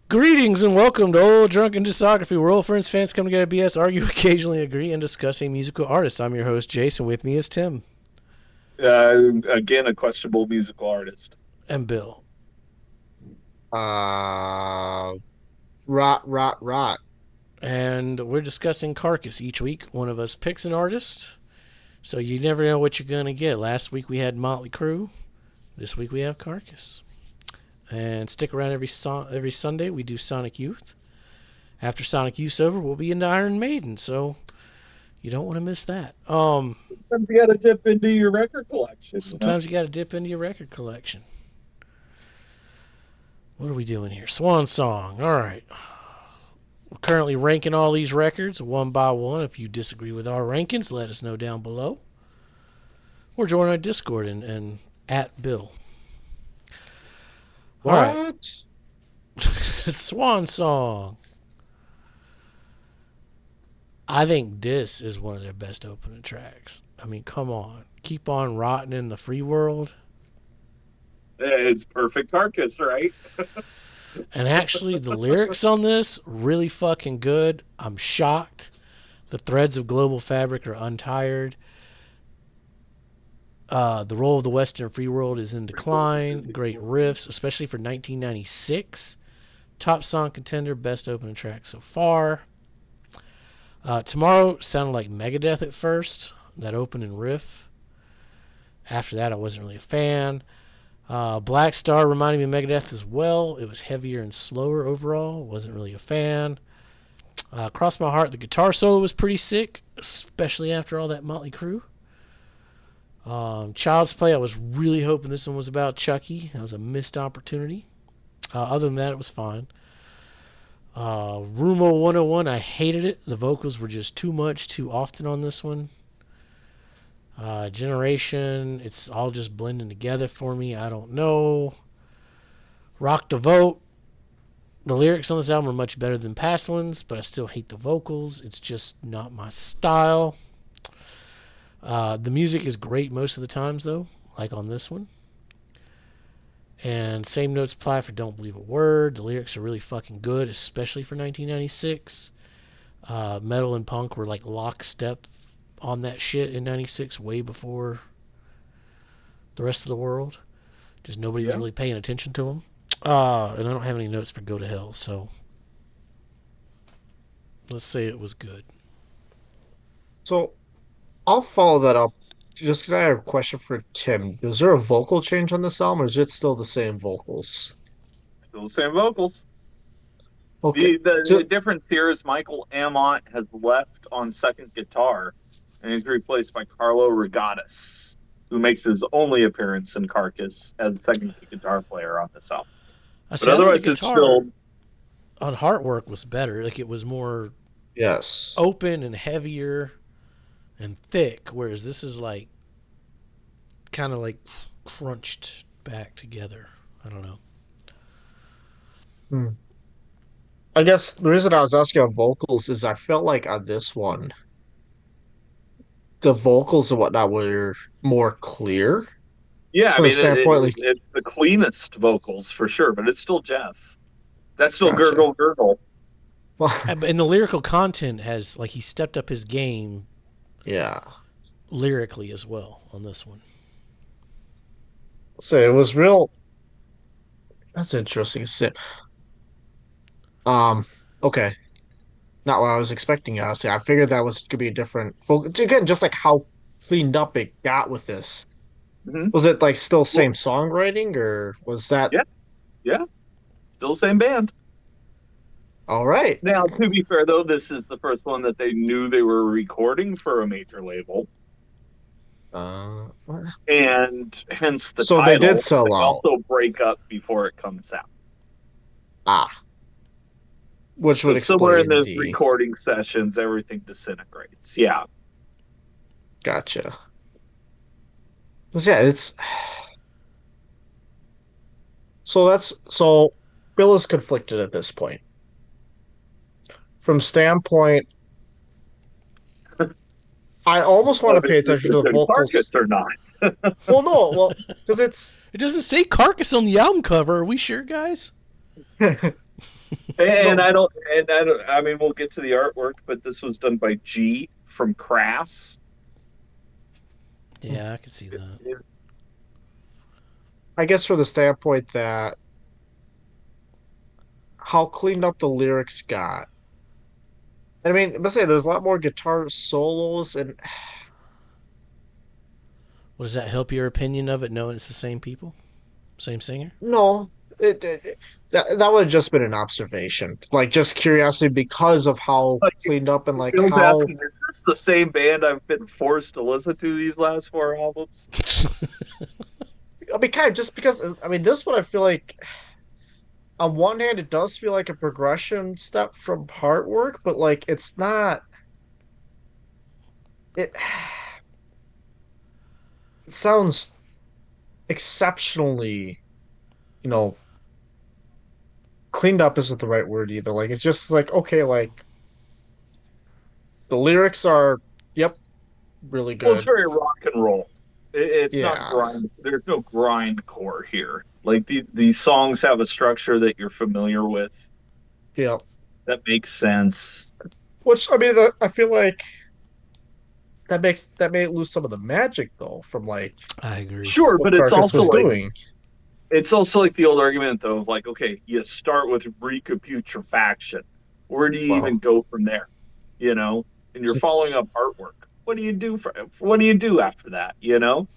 Greetings and welcome to Old Drunken Discography, where old friends, fans come together, BS, argue, occasionally agree, and discuss a musical artist. I'm your host, Jason. With me is Tim Again, a questionable musical artist. and Bill. Uh, rot. And we're discussing Carcass each week. One of us picks an artist, so you never know what you're going to get. Last week we had Motley Crue. This week we have Carcass. And stick around every Sunday. We do Sonic Youth. After Sonic Youth's over, we'll be into Iron Maiden, so you don't want to miss that. Sometimes you got to dip into your record collection. Sometimes you got to dip into your record collection. What are we doing here? Swan Song. All right. We're currently ranking all these records one by one. If you disagree with our rankings, let us know down below. Or join our Discord and at Bill. What? All right. Swan Song. I think this is one of their best opening tracks. I mean, come on. Keep on rotting in the free world. It's perfect Carcass, right? And actually, the lyrics on this, really fucking good. I'm shocked. The threads of global fabric are untired. The role of the Western free world is in decline. Great riffs, especially for 1996. Top song contender, best opening track so far. Tomorrow sounded like Megadeth at first, that opening riff. After that, I wasn't really a fan. Black Star reminded me of Megadeth as well. It was heavier and slower overall. Wasn't really a fan. Cross My Heart, the guitar solo was pretty sick, especially after all that Motley Crue. Child's Play, I was really hoping this one was about Chucky. That was a missed opportunity. Other than that, it was fine. Rumo 101, I hated it. The vocals were just too much, too often on this one. Generation, it's all just blending together for me. I don't know. Rock the Vote. The lyrics on this album are much better than past ones, but I still hate the vocals. It's just not my style. The music is great most of the times, though, like on this one. And same notes apply for Don't Believe a Word. The lyrics are really fucking good, especially for 1996. Metal and punk were like lockstep on that shit in 96, way before the rest of the world. Just nobody was really paying attention to them. And I don't have any notes for Go to Hell, so let's say it was good. So I'll follow that up just because I have a question for Tim. Is there a vocal change on this album, or is it still the same vocals? Still the same vocals. Okay. The difference here is Michael Amott has left on second guitar, and he's replaced by Carlo Regatas, who makes his only appearance in Carcass as second guitar player on this album. But otherwise, the it's guitar still on Heartwork was better. Like, it was more Yes. open and heavier and thick, whereas this is like kind of like crunched back together. I don't know. I guess the reason I was asking about vocals is I felt like on this one, the vocals and whatnot were more clear Yeah, I from the mean, standpoint, like, it's the cleanest vocals for sure, but it's still Jeff. That's still gotcha. gurgle gurgle. Well, And the lyrical content has, like, he stepped up his game yeah. lyrically as well on this one. So it was real. That's interesting. Okay. Not what I was expecting, honestly. I figured that was could be a different focus. Again, just like how cleaned up it got with this. Mm-hmm. Was it like still same songwriting, or was that Yeah, still the same band. all right? Now, to be fair, though, this is the first one that they knew they were recording for a major label, What? and hence the So title. they did sell They out. also break up before it comes out. Which So would somewhere in explain those recording sessions, everything disintegrates. Yeah. Gotcha. Yeah, it's so Bill is conflicted at this point. From standpoint, I almost want to pay attention to the vocals. Carcass or not? Well, because It doesn't say Carcass on the album cover. Are we sure, guys? And No, I mean, we'll get to the artwork, but this was done by G from Crass. Yeah, I can see that. I guess for the standpoint that how cleaned up the lyrics got. I mean, let's say there's a lot more guitar solos, and Well, does that help your opinion of it, knowing it's the same people, same singer? no, that would have just been an observation, like just curiosity because of how Like, cleaned up and like Bill's how. asking, is this the same band I've been forced to listen to these last four albums? I mean, kind of just because I mean, this one I feel like on one hand it does feel like a progression step from part work, but like it's not. It, it sounds exceptionally, you know, cleaned up isn't the right word either. Like it's just like okay, like the lyrics are, yep, really Well, it's good. very rock and roll. It's not Yeah, grind. There's no grindcore here. Like these songs have a structure that you're familiar with yeah. that makes sense. Which I mean, I feel like that may lose some of the magic though from like I agree. Sure, what but it's Carcass also was like doing. the old argument though of like, okay, you start with recapitulation. Where do you even Well, go from there? You know, and you're following up artwork. What do you do after that? You know?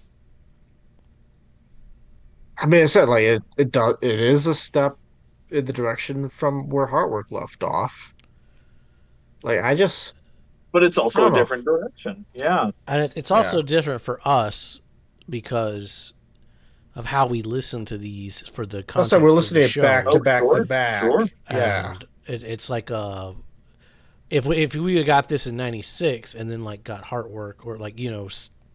I mean, I said like it is a step in the direction from where Heartwork left off. Like But it's I also a don't know. different direction. Yeah. And it's Yeah, also different for us because of how we listen to these for the I said we're context of the listening back to Oh, show. back to sure, back. sure. Yeah, And it's like if we had got this in '96 and then like got Heartwork or like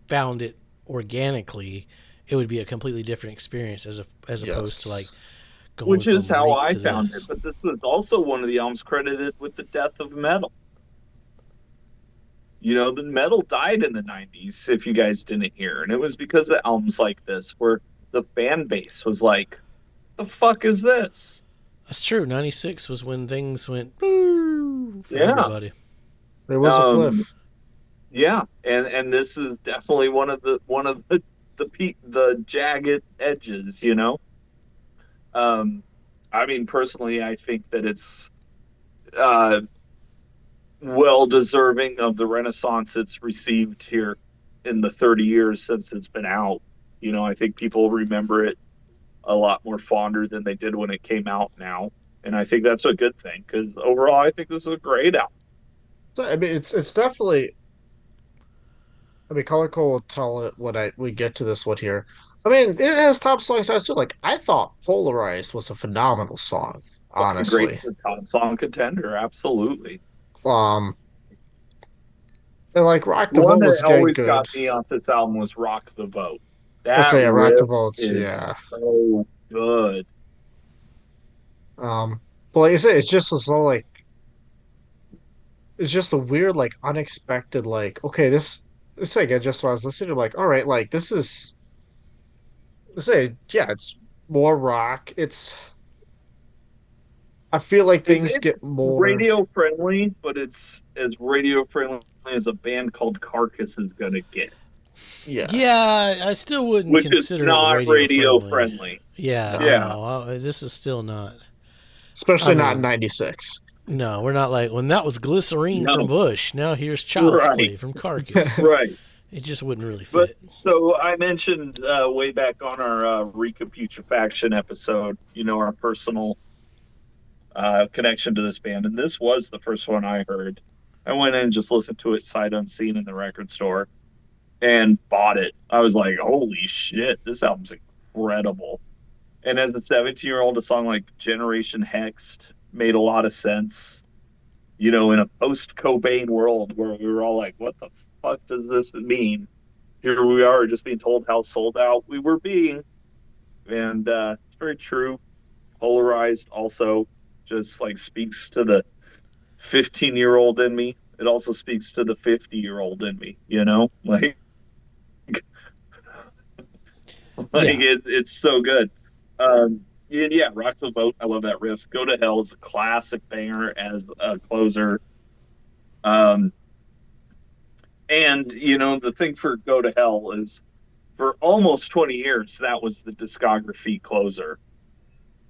found it organically, it would be a completely different experience as opposed to like yes. going Which is from how rate I to found it. this. But this was also one of the albums credited with the death of metal. You know, the metal died in the 90s, if you guys didn't hear. And it was because of albums like this, where the fan base was like, the fuck is this? That's true. '96 was when things went boo for Yeah. everybody. There was a Um, cliff. yeah. And this is definitely one of the jagged edges, you know? Um, I mean, personally, I think that it's uh, well deserving of the renaissance it's received here in the 30 years since it's been out. You know, I think people remember it a lot more fonder than they did when it came out now. And I think that's a good thing because overall, I think this is a great album. So, I mean, it's definitely. I mean, Color Code will tell it when we get to this one here. I mean, it has top songs too. Like I thought, Polarized was a phenomenal song, A great honestly. top song contender, absolutely. Um, and like Rock the One Vote that was getting always good. got me off this album was Rock the Vote. Let's That say Rock the riff Votes, is yeah. so good. But like I said, it's just so like it's just a weird, like unexpected, like okay, this. It's like I just when I was listening to like, all right, like this is let's say, yeah, it's more rock. I feel like things It's get more, radio friendly, but it's as radio friendly as a band called Carcass is gonna get, yes. Yeah, I still wouldn't which is consider it not radio radio friendly. friendly. Yeah, No. Yeah, no, this is still not. I Especially not in mean, 96. no, we're not like when that was Glycerine from no, Bush. Now here's Child's right, Play from Carcass. right. It just wouldn't really But fit. so I mentioned way back on our Recapitulation episode, you know, our personal connection to this band, and this was the first one I heard. I went in and just listened to it sight unseen in the record store and bought it. I was like, holy shit, this album's incredible. And as a 17-year-old, a song like Generation Hexed made a lot of sense, you know, in a post Cobain world where we were all like, what the fuck does this mean? Here we are just being told how sold out we were being. And it's very true. Polarized also just like speaks to the 15-year-old in me. It also speaks to the 50-year-old in me, you know? Like Yeah, it's so good. Um, Yeah, Rock the Boat. I love that riff. Go to Hell is a classic banger as a closer. Um, and the thing for Go to Hell is for almost 20 years that was the discography closer,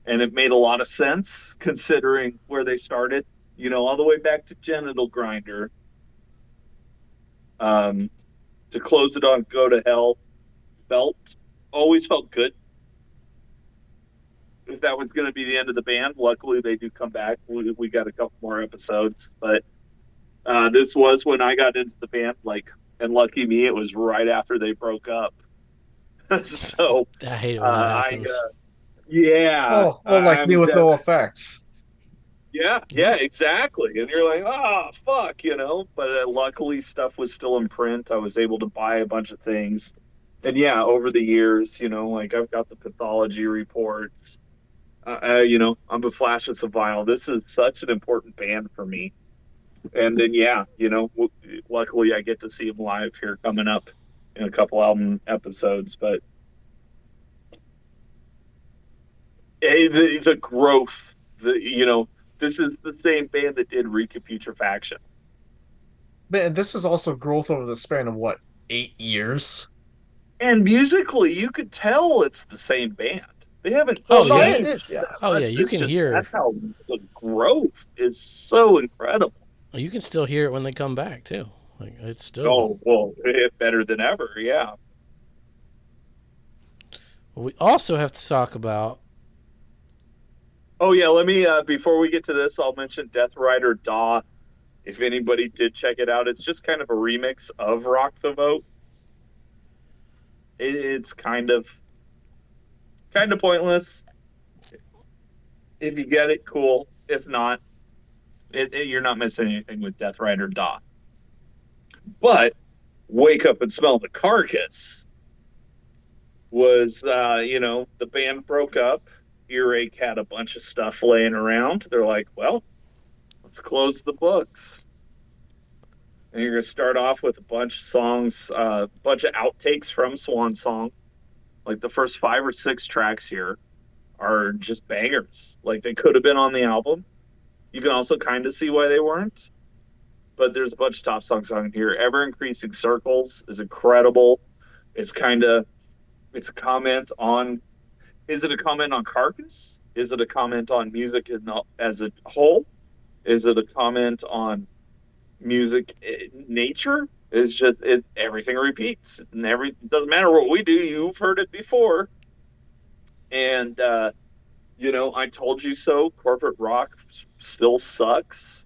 and it made a lot of sense considering where they started. All the way back to Genital Grinder, um, to close it on Go to Hell felt always felt good. If that was going to be the end of the band, luckily they do come back. We got a couple more episodes, but this was when I got into the band. Like, and lucky me, it was right after they broke up. So, I hate it when that I happens. yeah, Oh, like me I'm with no effects. yeah, Yeah. exactly. And you're like, oh fuck, But luckily, stuff was still in print. I was able to buy a bunch of things, and yeah, over the years, like I've got the pathology reports. I'm a flash of some vinyl. This is such an important band for me. And then, yeah, luckily I get to see them live here coming up in a couple album episodes. But hey, the growth, this is the same band that did Recaputrefaction. Man, this is also growth over the span of what, 8 years? And musically, you could tell it's the same band. They haven't Oh Well, no, yeah. changed yeah. that Oh yeah. much. You It's can just hear. that's how the growth is so incredible. You can still hear it when they come back too. Like it's still. Oh, well, better than ever. Yeah. We also have to talk about. Oh, yeah. Let me, before we get to this, I'll mention Death Rider Daw. If anybody did check it out, it's just kind of a remix of Rock the Vote. It's kind of pointless. If you get it, cool. If not, you're not missing anything with Death Rider Daw. But Wake Up and Smell the Carcass was, the band broke up. Earache had a bunch of stuff laying around. They're like, well, let's close the books. And you're going to start off with a bunch of songs, a bunch of outtakes from Swan Song. Like the first 5 or 6 tracks here are just bangers. Like they could have been on the album. You can also kind of see why they weren't. But there's a bunch of top songs on here. Ever Increasing Circles is incredible. It's kind of it's a comment on. Is it a comment on Carcass? Is it a comment on music as a whole? Is it a comment on music nature? It's just everything repeats, and doesn't matter what we do. You've heard it before, and I told you so. Corporate rock still sucks.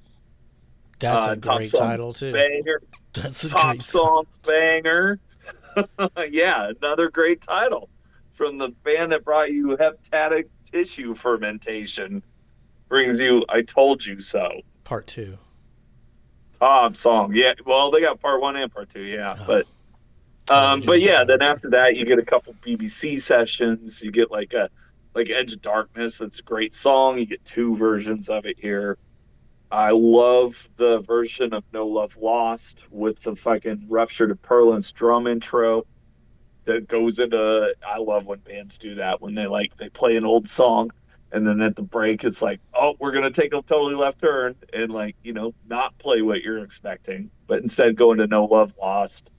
That's a Top great song title too. banger. That's a Top great song. song banger. Yeah, another great title from the band that brought you hepatic tissue fermentation. Brings you I Told You So. Part two. Top song. Yeah, well, they got part one and part two, yeah. Oh, But glad you but went to yeah, then part two. after that you get a couple BBC sessions. You get like Edge of Darkness. That's a great song. You get two versions of it here. I love the version of No Love Lost with the fucking Ruptured of Perlins drum intro that goes into. I love when bands do that when they play an old song and then at the break it's like, oh, we're gonna take a totally left turn and not play what you're expecting, but instead go into No Love Lost.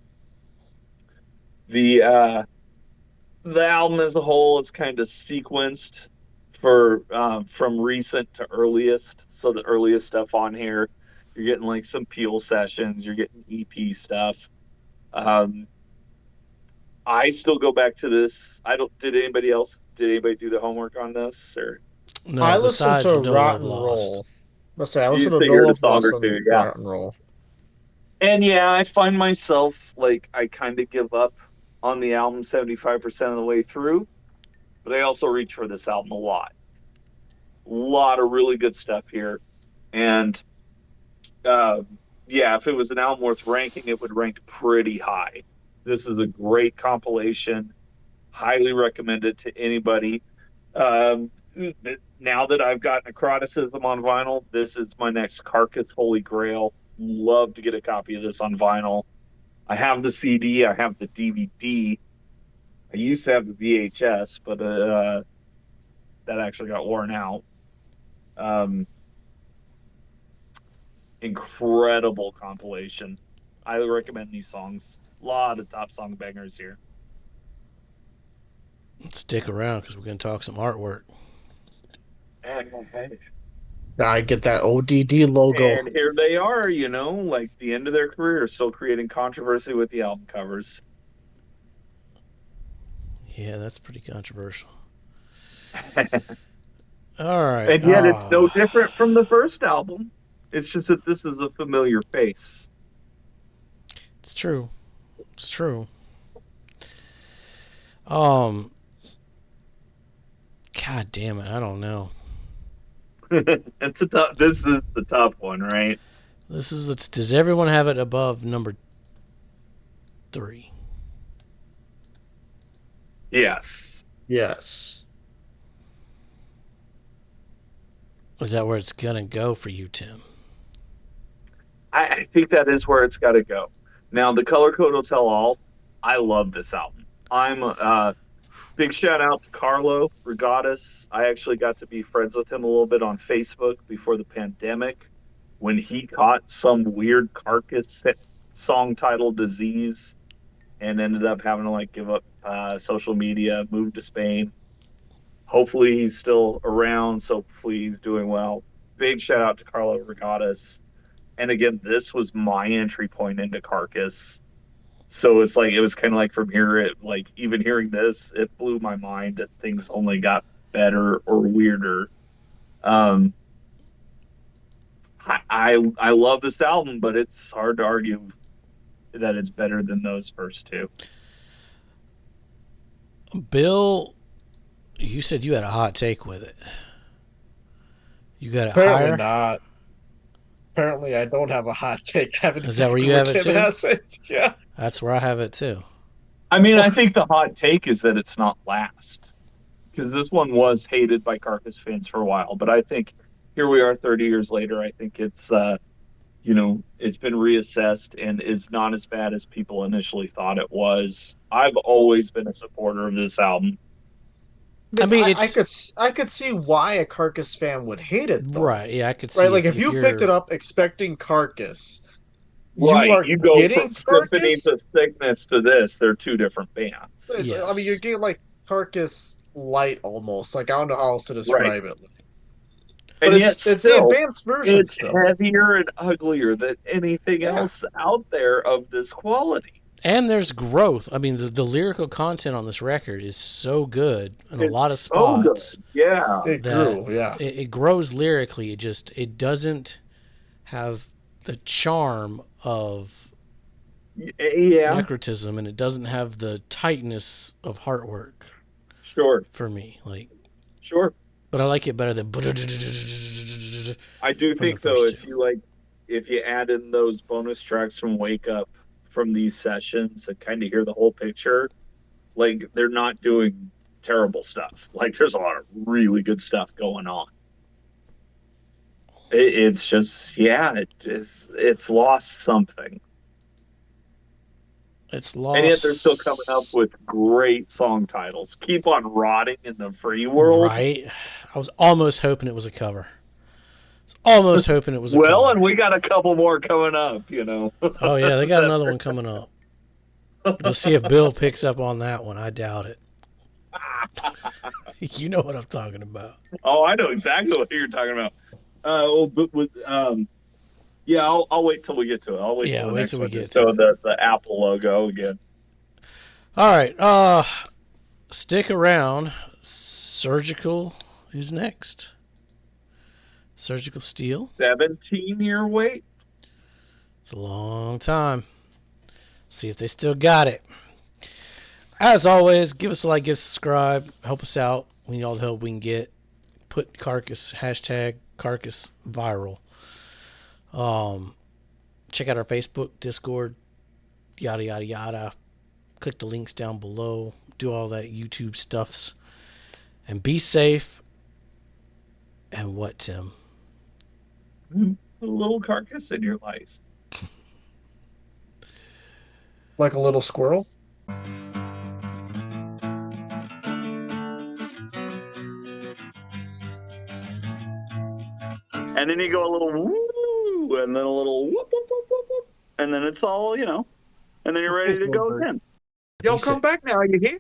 The album as a whole is kind of sequenced for from recent to earliest. So the earliest stuff on here, you're getting like some Peel sessions, you're getting EP stuff. Um, I still go back to this. I don't. Did anybody do the homework on this? Or I No, listened besides to the No Love Rotten Lost. Roll. Let's say I you listened to say No you heard a Love song Lost or and two? Yeah. Rotten Roll. And yeah, I find myself like I kind of give up on the album 75% of the way through, but I also reach for this album a lot. A lot of really good stuff here. And uh, yeah, if it was an album worth ranking, it would rank pretty high. This is a great compilation. Highly recommend it to anybody. Um, now that I've got Necroticism on vinyl, this is my next Carcass Holy Grail. Love to get a copy of this on vinyl. I have the CD, I have the DVD. I used to have the VHS, but that actually got worn out. Um, Incredible compilation. I recommend these songs. A lot of top song bangers here. Stick around because we're going to talk some artwork. I get that ODD logo. And here they are, like the end of their career, still creating controversy with the album covers. Yeah, that's pretty controversial. And All right. yet it's no different from the first album. It's just that this is a familiar face. It's true. It's true. God damn it, I don't know. This is the tough one, right? Does everyone have it above number 3? Yes. Yes. Is that where it's gonna go for you, Tim? I think that is where it's got to go. Now, The Color Code will tell all. I love this album. I'm big shout out to Carlo Regattas. I actually got to be friends with him a little bit on Facebook before the pandemic when he caught some weird Carcass song title disease and ended up having to give up social media, move to Spain. Hopefully he's still around, so hopefully he's doing well. Big shout out to Carlo Regattas. And again, this was my entry point into Carcass. So it was kind of like from here, even hearing this, it blew my mind that things only got better or weirder. I love this album, but it's hard to argue that it's better than those first two. Bill, you said you had a hot take with it. You got it Apparently higher? not. Apparently, I don't have a hot take. Is that where you have it too? Yeah. That's where I have it too. I mean, I think the hot take is that it's not last. Because this one was hated by Carcass fans for a while. But I think here we are 30 years later. I think it's, it's been reassessed and is not as bad as people initially thought it was. I've always been a supporter of this album. I mean, I could see why a Carcass fan would hate it, though. Right, yeah, I could see. Right, like if you picked it up expecting Carcass, Right, you go from Symphony Carcass. to Sickness to this. They're two different bands. Yes. I mean, you're getting like Carcass light almost. Like I don't know how else to describe it. But and it's the advanced version. It's heavier and uglier than anything else out there of this quality. And there's growth. I mean, the lyrical content on this record is so good in a lot of spots. Yeah, it grew. Yeah, it grows lyrically. It doesn't have the charm of necrotism, and it doesn't have the tightness of Heartwork. Sure. For me, sure. But I like it better than. I do think though, if you add in those bonus tracks from Wake Up from these sessions and kind of hear the whole picture, they're not doing terrible stuff. There's a lot of really good stuff going on. It's just, it's lost something. It's lost. And yet they're still coming up with great song titles. Keep on Rotting in the Free World. Right. I was almost hoping it was a cover. Well, and we got a couple more coming up, Oh, yeah, they got another one coming up. We'll see if Bill picks up on that one. I doubt it. You know what I'm talking about. Oh, I know exactly what you're talking about. I'll wait till we get to it. I'll wait till we get to it. So the Apple logo again. All right. Stick around. Surgical. Who's next? Surgical Steel. 17-year wait. It's a long time. See if they still got it. As always, give us a like, subscribe, help us out. We need all the help we can get. Put Carcass, #Carcass viral. Check out our Facebook, Discord, yada, yada, yada. Click the links down below. Do all that YouTube stuffs. And be safe. And what, Tim? A little Carcass in your life. Like a little squirrel? And then you go a little woo, and then a little whoop, whoop, whoop, whoop, whoop, and then it's all, and then you're ready to go again. Y'all He said- come back now, you hear?